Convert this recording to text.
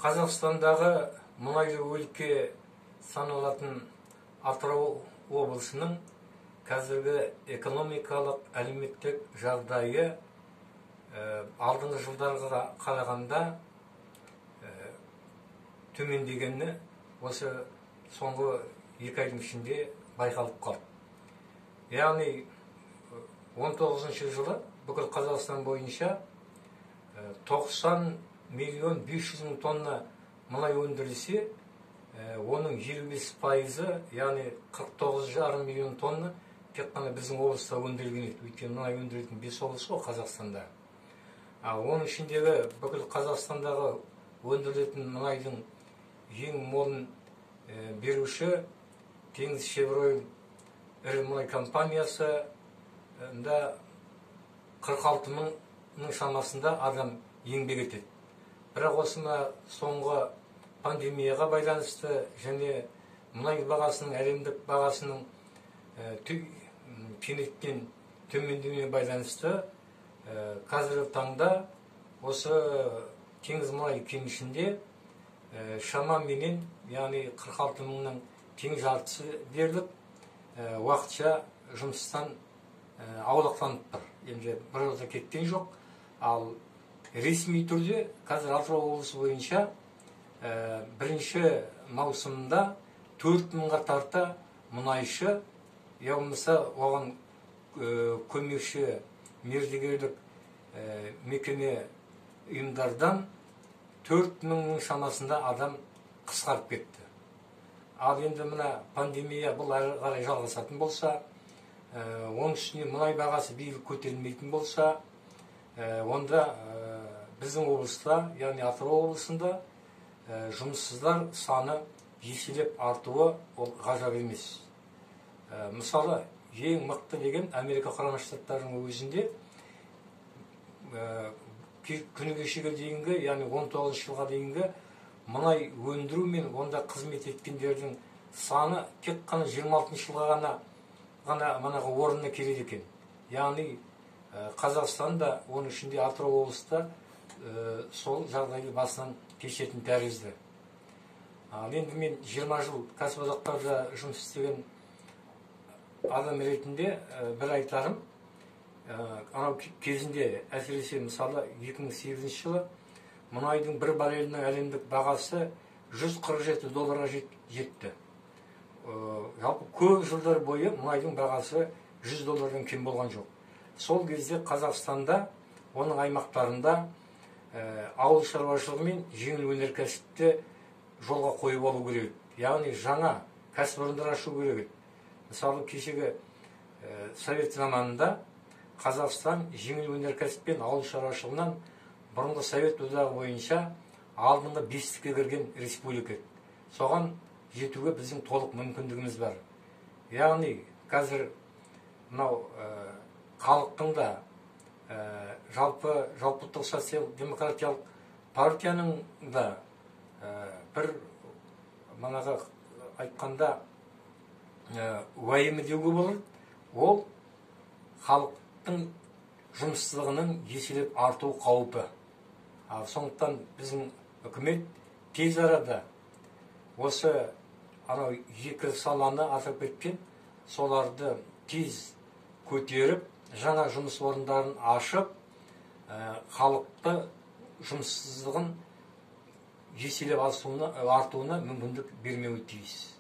Қазақстандағы мұнайлы өлке саналатын Атырау облысының қазіргі экономикалық әлеуметтік жағдайы алдыңғы жылдарға қарағанда төмендегені осы соңғы 2 айдың ішінде байқалып қалды. Яғни 19 жылы бүкіл Қазақстан бойынша 90 миллион 500 мың тонна мұнай өндірілсе, оның 25%, яғни 49,5 миллион тонна тек қана біздің облыста өндірілген еді. Өйткені мұнай өндіретін 5 облыс қой Қазақстанда. Оның ішіндегі бүкіл Қазақстандағы өндірілетін мұнайдың ең молын беруші Теңізшевройл ірі мұнай компаниясы да 46 мыңның шамасында адам еңбек етеді. Бірақ осына соңғы пандемияға байланысты және мұнай бағасының, әлемдік бағасының кенеттен төмендеуіне байланысты қазіргі таңда осы теңіз мұнай кенішінде шамаменен, яғни 46 мыңның тең жартысы дерлік уақытша жұмыстан аулақтанып тұр. Енді бір жылда кеткен жоқ. Ал ресми түрде қазір Атырау облысы бойынша 1 маусымда 4 мыңға тарта мұнайшы, я болмаса оған көмекші мердігерлік мекеме ұйымдардан 4 мыңның шамасында адам қысқарып кетті. Ал енді мына пандемия бұл әрі қарай жалғасатын болса, оның үстіне мұнай бағасы биыл көтерілмейтін болса, онда біздің облыста, яғни Атырау облысында жұмыссыздар саны еселеп артуы ол ғажап емес. Мысалы, ең мықты деген Америка Құрама Штаттарының өзінде күні кешеге дейінгі, яғни 19 жылға дейінгі мұнай өндіру мен онда қызмет еткендердің саны тек қана 26 жылға ғана орнына келеді екен. Яғни Қазақстанда, оның ішінде Атырау облыста сол жағдайды басынан кешетін тәрізді. Енді мен 20 жыл кәсіподақтарда жұмыс істеген адам ретінде бір айтарым. Анау кезінде, әсіресе мысалы 2008 жылы мұнайдың бір баррелінің әлемдік бағасы $147 жетті. Жалпы көп жылдар бойы мұнайдың бағасы $100 кем болған жоқ. Сол кезде Қазақстанда, оның аймақтарында ауыл шаруашылығы мен жеңіл өнеркәсіпті жолға қойып алу керек. Яғни жаңа кәсіпорындар ашу керек. Мысалы, кешегі Совет заманында Қазақстан жеңіл өнеркәсіп пен ауыл шаруашылығынан бұрынғы Совет одағы бойынша алдыңғы 5-ке кірген республика. Соған жетуге біздің толық мүмкіндігіміз бар. Яғни қазір мынау халықтың да жалпыұлттық социал-демократиялық партияның да бір манағы айтқанда уайымы деуге болады. Ол халықтың жұмыссыздығының еселеп арту қаупі. Сондықтан біздің үкімет тез арада осы анау екі саланы атап кеткен, соларды тез көтеріп, жаңа жұмыс орындарын ашып, халықты жұмыссыздығын еселеп артуына мүмкіндік бермеуі тиіс.